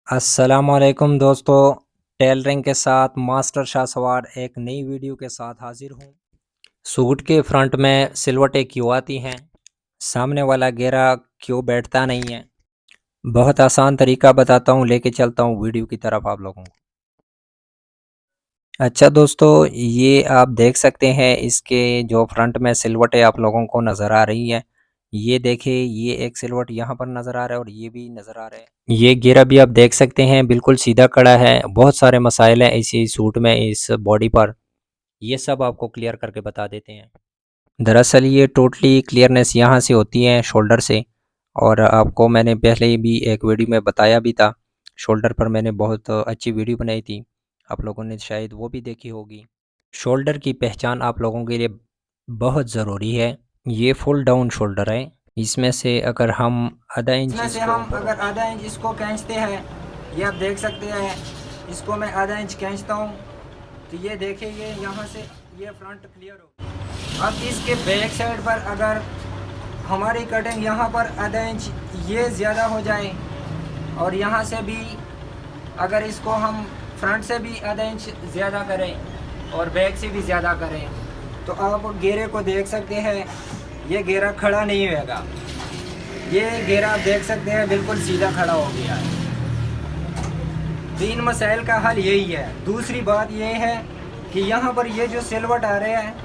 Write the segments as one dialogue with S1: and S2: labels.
S1: अस्सलामुअलैकुम दोस्तों, टेलरिंग के साथ मास्टर शाहसवार एक नई वीडियो के साथ हाजिर हूँ। सूट के फ्रंट में सिलवटें क्यों आती हैं? सामने वाला घेरा क्यों बैठता नहीं है? बहुत आसान तरीका बताता हूँ, लेके चलता हूँ वीडियो की तरफ आप लोगों को। अच्छा दोस्तों, ये आप देख सकते हैं इसके जो फ्रंट में सिलवटें आप लोगों को नज़र आ रही है। ये देखिए, ये एक सिलवट यहाँ पर नज़र आ रहा है और ये भी नज़र आ रहा है। ये घेरा भी आप देख सकते हैं बिल्कुल सीधा खड़ा है। बहुत सारे मसाइल हैं इसी सूट में, इस बॉडी पर। ये सब आपको क्लियर करके बता देते हैं। दरअसल ये टोटली क्लियरनेस यहाँ से होती है, शोल्डर से। और आपको मैंने पहले भी एक वीडियो में बताया भी था। शोल्डर पर मैंने बहुत अच्छी वीडियो बनाई थी, आप लोगों ने शायद वो भी देखी होगी। शोल्डर की पहचान आप लोगों के लिए बहुत ज़रूरी है। ये फुल डाउन शोल्डर है। इसमें से अगर हम आधा इंच
S2: इसमें से हम अगर आधा इंच इसको खींचते हैं, ये आप देख सकते हैं। इसको मैं आधा इंच खींचता हूँ तो ये देखिए, ये यहाँ से ये फ्रंट क्लियर हो। अब इसके बैक साइड पर अगर हमारी कटिंग यहाँ पर आधा इंच ये ज़्यादा हो जाए और यहाँ से भी अगर इसको हम फ्रंट से भी आधा इंच ज़्यादा करें और बैक से भी ज़्यादा करें, तो आप घेरे को देख सकते हैं, ये घेरा खड़ा नहीं होगा। ये घेरा आप देख सकते हैं बिल्कुल सीधा खड़ा हो गया है। तीन मसाइल का हल यही है। दूसरी बात ये है कि यहाँ पर ये जो सिलवट आ रहा है,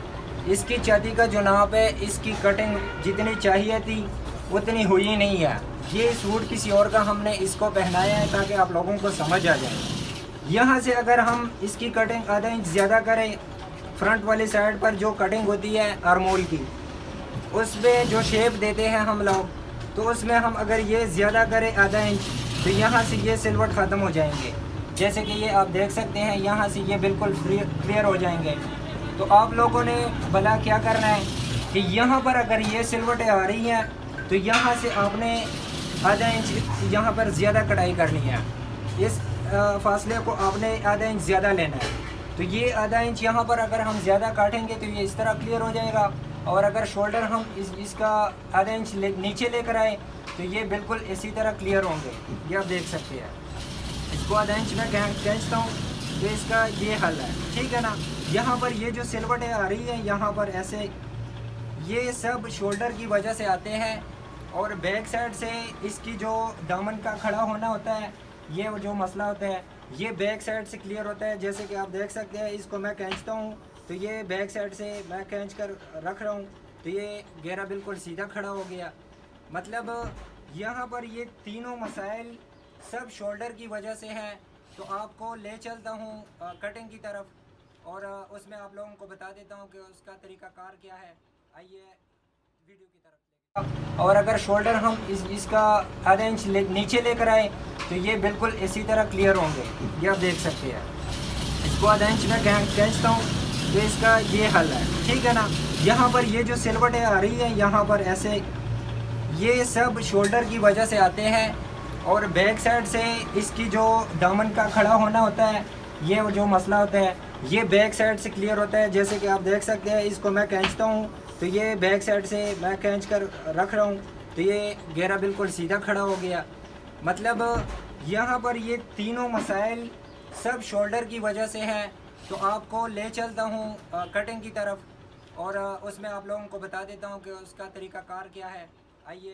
S2: इसकी छाती का जो नाप है, इसकी कटिंग जितनी चाहिए थी उतनी हुई नहीं है। ये सूट किसी और का हमने इसको पहनाया है ताकि आप लोगों को समझ आ जाए। यहाँ से अगर हम इसकी कटिंग आधा इंच ज़्यादा करें, फ्रंट वाली साइड पर जो कटिंग होती है आर्मोल की, उसमें जो शेप देते हैं हम लोग, तो उसमें हम अगर ये ज़्यादा करें आधा इंच, तो यहाँ से ये सिलवट ख़त्म हो जाएंगे। जैसे कि ये आप देख सकते हैं, यहाँ से ये बिल्कुल क्लियर हो जाएंगे। तो आप लोगों ने भला क्या करना है कि यहाँ पर अगर ये सिलवटें आ रही हैं, तो यहाँ से आपने आधा इंच यहाँ पर ज़्यादा कढ़ाई करनी है। इस फासले को आपने आधा इंच ज़्यादा लेना है। तो ये आधा इंच यहाँ पर अगर हम ज़्यादा काटेंगे तो ये इस तरह क्लियर हो जाएगा। और अगर शोल्डर हम इसका आधा इंच नीचे लेकर आए तो ये बिल्कुल इसी तरह क्लियर होंगे। ये आप देख सकते हैं। इसको आधा इंच में खींचता हूँ तो इसका ये हल है, ठीक है ना। यहाँ पर ये जो सिलवटें आ रही हैं यहाँ पर ऐसे, ये सब शोल्डर की वजह से आते हैं। और बैक साइड से इसकी जो दामन का खड़ा होना होता है, ये जो मसला होता है, ये बैक साइड से क्लियर होता है। जैसे कि आप देख सकते हैं, इसको मैं खींचता हूँ तो ये बैक साइड से मैं खींच कर रख रहा हूँ तो ये घेरा बिल्कुल सीधा खड़ा हो गया। मतलब यहाँ पर ये तीनों मसाइल सब शोल्डर की वजह से है। तो आपको ले चलता हूँ कटिंग की तरफ और उसमें आप लोगों को बता देता हूँ कि उसका तरीक़ाकार क्या है। आइए वीडियो की तरफ। और अगर शोल्डर हम इसका आधा इंच नीचे लेकर आए तो ये बिल्कुल इसी तरह क्लियर होंगे। ये आप देख सकते हैं। इसको आधा इंच में खींचता हूँ तो इसका ये हल है, ठीक है ना। यहाँ पर ये जो सिलवटें आ रही है यहाँ पर ऐसे, ये सब शोल्डर की वजह से आते हैं। और बैक साइड से इसकी जो दामन का खड़ा होना होता है, ये जो मसला होता है, ये बैक साइड से क्लियर होता है। जैसे कि आप देख सकते हैं, इसको मैं खींचता हूँ तो ये बैक साइड से मैं खींच कर रख रहा हूँ तो ये घेरा बिल्कुल सीधा खड़ा हो गया। मतलब यहाँ पर ये तीनों मसाइल सब शोल्डर की वजह से है। तो आपको ले चलता हूँ कटिंग की तरफ और उसमें आप लोगों को बता देता हूँ कि उसका तरीक़ाकार क्या है। आइए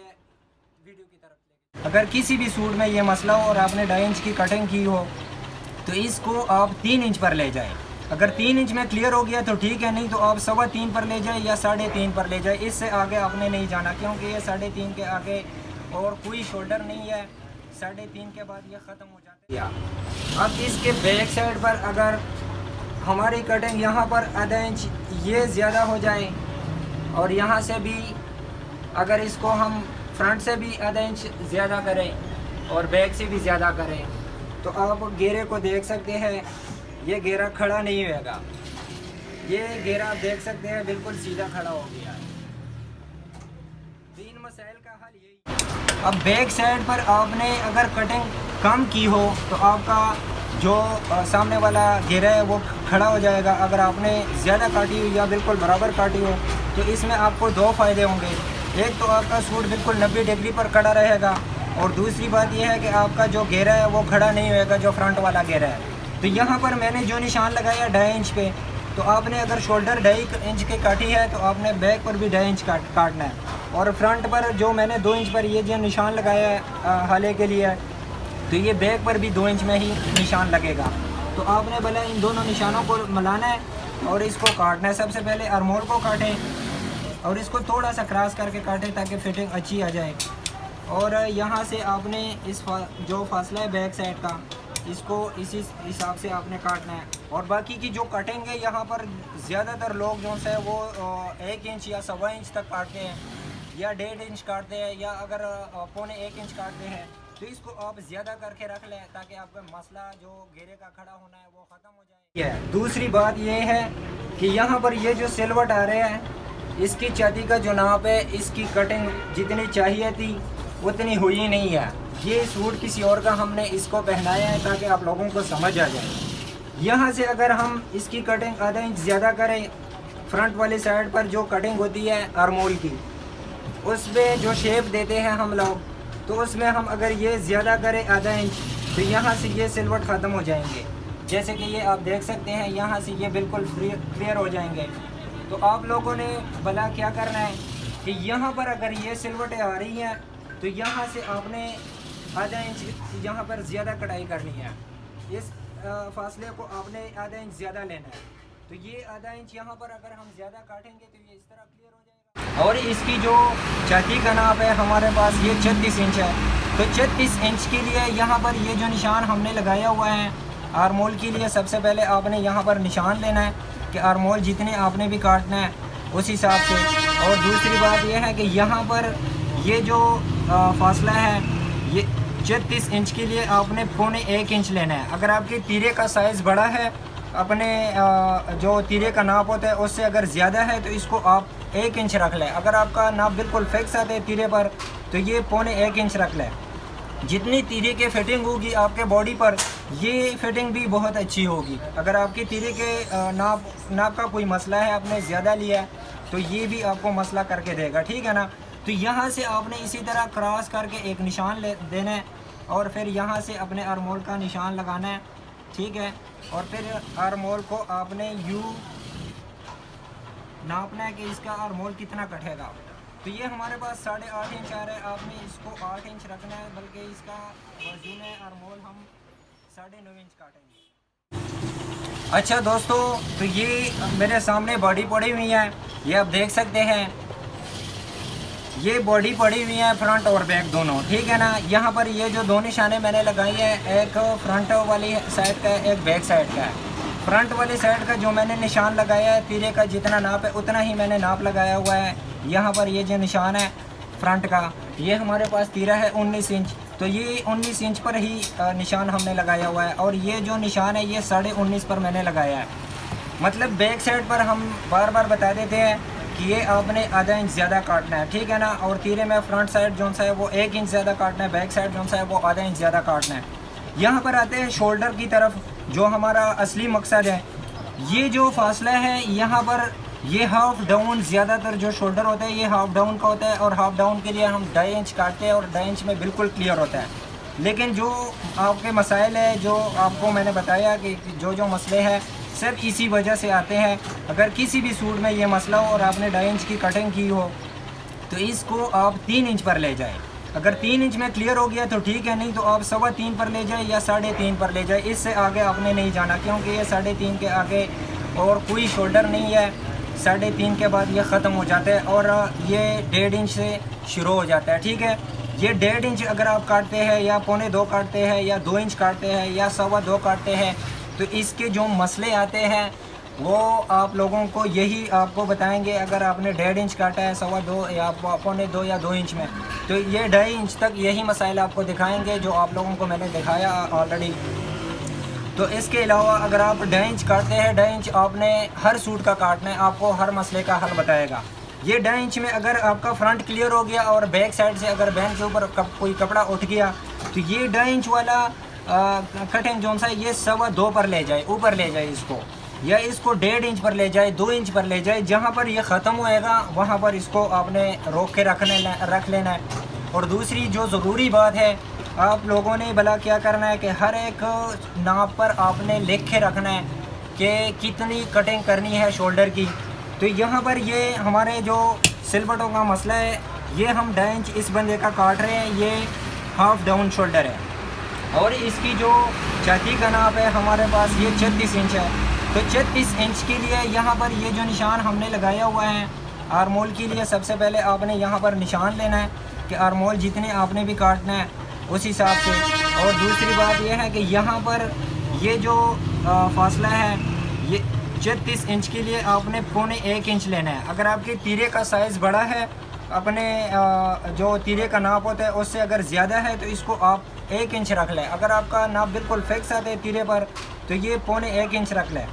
S2: वीडियो की तरफ। अगर किसी भी सूट में ये मसला हो और आपने 2.5 इंच की कटिंग की हो तो इसको आप 3 इंच पर ले जाएं। अगर 3 इंच में क्लियर हो गया तो ठीक है, नहीं तो आप 3.25 पर ले जाए या 3.5 पर ले जाए। इससे आगे आपने नहीं जाना, क्योंकि ये 3.5 के आगे और कोई शोल्डर नहीं है। 3.5 के बाद ये ख़त्म हो जाता है। अब इसके बैक साइड पर अगर हमारी कटिंग यहाँ पर आधा इंच ये ज़्यादा हो जाए और यहाँ से भी अगर इसको हम फ्रंट से भी आधा इंच ज़्यादा करें और बैक से भी ज़्यादा करें, तो आप घेरे को देख सकते हैं, ये घेरा खड़ा नहीं होगा। ये घेरा आप देख सकते हैं बिल्कुल सीधा खड़ा हो गया है। तीन मसाइल का हल यही। अब बैक साइड पर आपने अगर कटिंग कम की हो तो आपका जो सामने वाला घेरा है वो खड़ा हो जाएगा। अगर आपने ज़्यादा काटी हो या बिल्कुल बराबर काटी हो तो इसमें आपको दो फ़ायदे होंगे। एक तो आपका सूट बिल्कुल 90 डिग्री पर खड़ा रहेगा और दूसरी बात यह है कि आपका जो घेरा है वो खड़ा नहीं होएगा, जो फ्रंट वाला घेरा है। तो यहाँ पर मैंने जो निशान लगाया 2.5 इंच पे, तो आपने अगर शोल्डर 2.5 इंच के काटी है तो आपने बैक पर भी 2.5 इंच काटना है। और फ्रंट पर जो मैंने 2 इंच पर ये जो निशान लगाया है हाले के लिए, तो ये बैक पर भी 2 इंच में ही निशान लगेगा। तो आपने भला इन दोनों निशानों को मिलाना है और इसको काटना है। सबसे पहले आर्मोल को काटें और इसको थोड़ा सा क्रॉस करके काटें ताकि फिटिंग अच्छी आ जाए। और यहाँ से आपने इस जो फासला है बैक साइड का, इसको इसी हिसाब से आपने काटना है। और बाकी की जो कटिंग है, यहाँ पर ज़्यादातर लोग जो है वो 1 इंच या 1.25 इंच तक काटते हैं, या 1.5 इंच काटते हैं, या अगर 1.25 इंच काटते हैं। तो इसको आप ज़्यादा करके रख लें ताकि आपका मसला जो घेरे का खड़ा होना है वो ख़त्म हो जाए। दूसरी बात ये है कि यहाँ पर ये जो सिलवट आ रहे हैं, इसकी छाती का जो नाप है, इसकी कटिंग जितनी चाहिए थी उतनी हुई नहीं है। ये सूट किसी और का हमने इसको पहनाया है ताकि आप लोगों को समझ आ जाए। यहाँ से अगर हम इसकी कटिंग आधा इंच ज़्यादा करें, फ्रंट वाली साइड पर जो कटिंग होती है आर्मोल की, उसमें जो शेप देते हैं हम लोग, तो उसमें हम अगर ये ज़्यादा करें आधा इंच, तो यहाँ से ये सिलवट ख़त्म हो जाएंगे। जैसे कि ये आप देख सकते हैं, यहाँ से ये बिल्कुल क्लियर हो जाएंगे। तो आप लोगों ने भला क्या करना है कि यहाँ पर अगर ये सिलवटें आ रही हैं तो यहाँ से आपने आधा इंच यहाँ पर ज़्यादा कटाई करनी है। इस फासले को आपने आधा इंच ज़्यादा लेना है। तो ये आधा इंच यहाँ पर अगर हम ज़्यादा काटेंगे तो ये इस तरह क्लियर हो जाएगा। और इसकी जो छाती का नाप है हमारे पास ये 36 इंच है। तो 36 इंच के लिए यहाँ पर ये जो निशान हमने लगाया हुआ है आर्मोल के लिए, सबसे पहले आपने यहाँ पर निशान लेना है कि आर्मोल जितने आपने भी काटना है उस हिसाब से। और दूसरी बात यह है कि यहाँ पर ये जो फासला है ये 36 इंच के लिए आपने 1.25 इंच लेना है। अगर आपके तीरे का साइज़ बड़ा है, अपने जो तीरे का नाप होता है उससे अगर ज़्यादा है तो इसको आप 1 इंच रख लें। अगर आपका नाप बिल्कुल फिक्स आता है तीरे पर तो ये 1.25 इंच रख लें। जितनी तीरे की फिटिंग होगी आपके बॉडी पर, ये फिटिंग भी बहुत अच्छी होगी। अगर आपकी तीरे के नाप का कोई मसला है, आपने ज़्यादा लिया है, तो ये भी आपको मसला करके देगा, ठीक है ना। तो यहाँ से आपने इसी तरह क्रॉस करके एक निशान देना है और फिर यहाँ से अपने आर्मोल का निशान लगाना है, ठीक है। और फिर आर्मोल को आपने यूँ नापना है कि इसका आर्मोल कितना कटेगा। तो ये हमारे पास 8.5 इंच आ रहा है, आपने इसको 8 इंच रखना है, बल्कि इसका वजून है आर्मोल हम 9.5 इंच काटेंगे। अच्छा दोस्तों, तो ये मेरे सामने बॉडी पड़ी हुई है, ये आप देख सकते हैं, ये बॉडी पड़ी हुई है फ्रंट और बैक दोनों, ठीक है ना। यहाँ पर ये जो दो निशाने मैंने लगाई है, एक फ्रंट वाली साइड का है, एक बैक साइड का है। फ्रंट वाली साइड का जो मैंने निशान लगाया है, तीरे का जितना नाप है उतना ही मैंने नाप लगाया हुआ है। यहाँ पर ये जो निशान है फ्रंट का, ये हमारे पास तीरा है 19 इंच, तो ये 19 इंच पर ही निशान हमने लगाया हुआ है। और ये जो निशान है ये 19.5 पर मैंने लगाया है। मतलब बैक साइड पर हम बार बार बता देते हैं कि ये आपने आधा इंच ज़्यादा काटना है, ठीक है ना। और तीरे में फ्रंट साइड जो सा है वो 1 इंच ज़्यादा काटना है, बैक साइड जो सा है वो आधा इंच ज़्यादा काटना है। यहाँ पर आते हैं शोल्डर की तरफ, जो हमारा असली मकसद है। ये जो फासला है यहाँ पर, ये हाफ डाउन, ज़्यादातर जो शोल्डर होता है ये हाफ डाउन का होता है, और हाफ डाउन के लिए हम 2.5 इंच काटते हैं और 2.5 इंच में बिल्कुल क्लियर होता है। लेकिन जो आपके मसाइल है, जो आपको मैंने बताया कि जो मसले हैं सब इसी वजह से आते हैं। अगर किसी भी सूट में ये मसला हो और आपने 2.5 इंच की कटिंग की हो तो इसको आप 3 इंच पर ले जाएं। अगर 3 इंच में क्लियर हो गया तो ठीक है, नहीं तो आप 3.25 पर ले जाए या 3.5 पर ले जाए। इससे आगे आपने नहीं जाना, क्योंकि ये 3.5 के आगे और कोई शोल्डर नहीं है। 3.5 के बाद ये ख़त्म हो जाता है और ये 1.5 इंच से शुरू हो जाता है, ठीक है। ये 1.5 इंच अगर आप काटते हैं या 2.25 काटते हैं या 2 इंच काटते हैं या 2.25 काटते हैं, तो इसके जो मसले आते हैं वो आप लोगों को यही आपको बताएंगे। अगर आपने 1.5 इंच काटा है 2.25 या 2.25 या 2 इंच में, तो ये 2.5 इंच तक यही मसाइल आपको दिखाएंगे जो आप लोगों को मैंने दिखाया ऑलरेडी। तो इसके अलावा अगर आप 2.5 इंच काटते हैं, 2.5 इंच आपने हर सूट का काटना है, आपको हर मसले का हल बताएगा। ये 2.5 इंच में अगर आपका फ्रंट क्लियर हो गया और बैक साइड से अगर बैक के ऊपर कोई कपड़ा उठ गया, तो ये 2.5 इंच वाला कटिंग जो सा ये 2.25 पर ले जाए, ऊपर ले जाए इसको, या इसको 1.5 इंच पर ले जाए, 2 इंच पर ले जाए। जहाँ पर ये ख़त्म होएगा वहाँ पर इसको आपने रोक के रख लेना है। और दूसरी जो ज़रूरी बात है, आप लोगों ने भला क्या करना है कि हर एक नाप पर आपने लिख के रखना है कि कितनी कटिंग करनी है शोल्डर की। तो यहाँ पर ये हमारे जो सिलवटों का मसला है, ये हम 2 इंच इस बंदे का काट रहे हैं, ये हाफ डाउन शोल्डर है और इसकी जो छाती का नाप है हमारे पास ये 36 इंच है। तो 36 इंच के लिए यहाँ पर ये जो निशान हमने लगाया हुआ है आर्मोल के लिए, सबसे पहले आपने यहाँ पर निशान लेना है कि आर्मोल जितने आपने भी काटना है उस हिसाब से। और दूसरी बात यह है कि यहाँ पर ये जो फासला है ये 36 इंच के लिए आपने 1.25 इंच लेना है। अगर आपके तीरे का साइज़ बड़ा है, अपने जो तीरे का नाप होता है उससे अगर ज़्यादा है तो इसको आप 1 इंच रख लें। अगर आपका नाप बिल्कुल फिक्स आता है तीरे पर तो ये 1.25 इंच रख लें।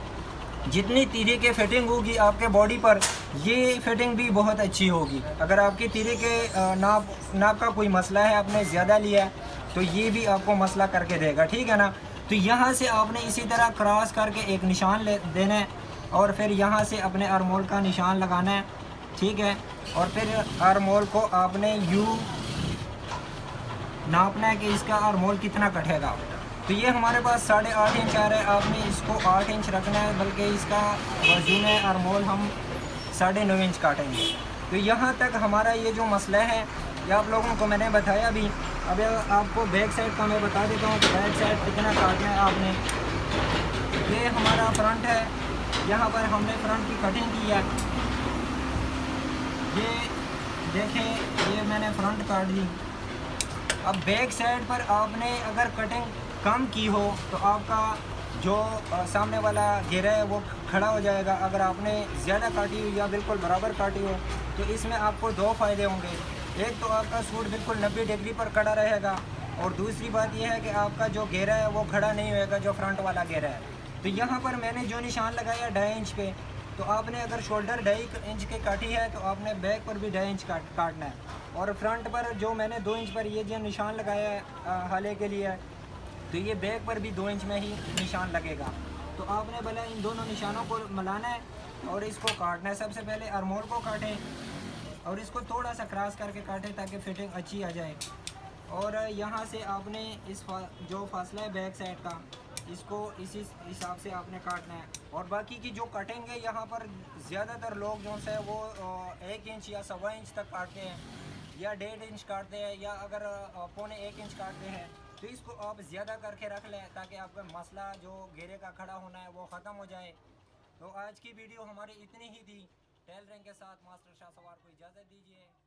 S2: जितनी तीरे के फिटिंग होगी आपके बॉडी पर, ये फिटिंग भी बहुत अच्छी होगी। अगर आपकी तीरे के नाप का कोई मसला है, आपने ज़्यादा लिया है, तो ये भी आपको मसला करके देगा, ठीक है ना। तो यहाँ से आपने इसी तरह क्रॉस करके एक निशान देना है और फिर यहाँ से अपने आर्मोल का निशान लगाना है, ठीक है। और फिर आर्मोल को आपने यूँ नापना है कि इसका आर्मोल कितना कटेगा। तो ये हमारे पास 8.5 इंच आ रहा है, आपने इसको 8 इंच रखना है, बल्कि इसका वजून है आर्मोल हम 9.5 इंच काटेंगे। तो यहाँ तक हमारा ये जो मसला है ये आप लोगों को मैंने बताया भी। अब आपको बैक साइड का मैं बता देता हूँ कि बैक साइड कितना काटना है आपने। ये हमारा फ्रंट है, यहाँ पर हमने फ्रंट की कटिंग की है। ये देखें, ये मैंने फ्रंट काट दी। अब बैक साइड पर आपने अगर कटिंग कम की हो तो आपका जो सामने वाला घेरा है वो खड़ा हो जाएगा। अगर आपने ज़्यादा काटी हो या बिल्कुल बराबर काटी हो तो इसमें आपको 2 फ़ायदे होंगे। एक तो आपका सूट बिल्कुल 90 डिग्री पर खड़ा रहेगा और दूसरी बात यह है कि आपका जो घेरा है वो खड़ा नहीं होएगा, जो फ्रंट वाला घेरा है। तो यहाँ पर मैंने जो निशान लगाया 2.5 इंच पे, तो आपने अगर शोल्डर 2.5 इंच की काटी है तो आपने बैक पर भी 2.5 इंच काटना है। और फ्रंट पर जो मैंने 2 इंच पर ये जो निशान लगाया है हाले के लिए, तो ये बैक पर भी 2 इंच में ही निशान लगेगा। तो आपने भला इन दोनों निशानों को मिलाना है और इसको काटना है। सबसे पहले आर्मोल को काटें और इसको थोड़ा सा क्रॉस करके काटें ताकि फिटिंग अच्छी आ जाए। और यहाँ से आपने जो फासला है बैक साइड का, इसको इसी हिसाब से आपने काटना है। और बाकी की जो कटिंग है यहाँ पर ज़्यादातर लोग जो है वो 1 इंच या 1.25 इंच तक काटते हैं या 1.5 इंच काटते हैं, या अगर 1.25 इंच काटते हैं। तो इसको आप ज़्यादा करके रख लें ताकि आपका मसला जो घेरे का खड़ा होना है वो ख़त्म हो जाए। तो आज की वीडियो हमारी इतनी ही थी। टेलरिंग के साथ मास्टर शाह सवार को इजाज़त दीजिए।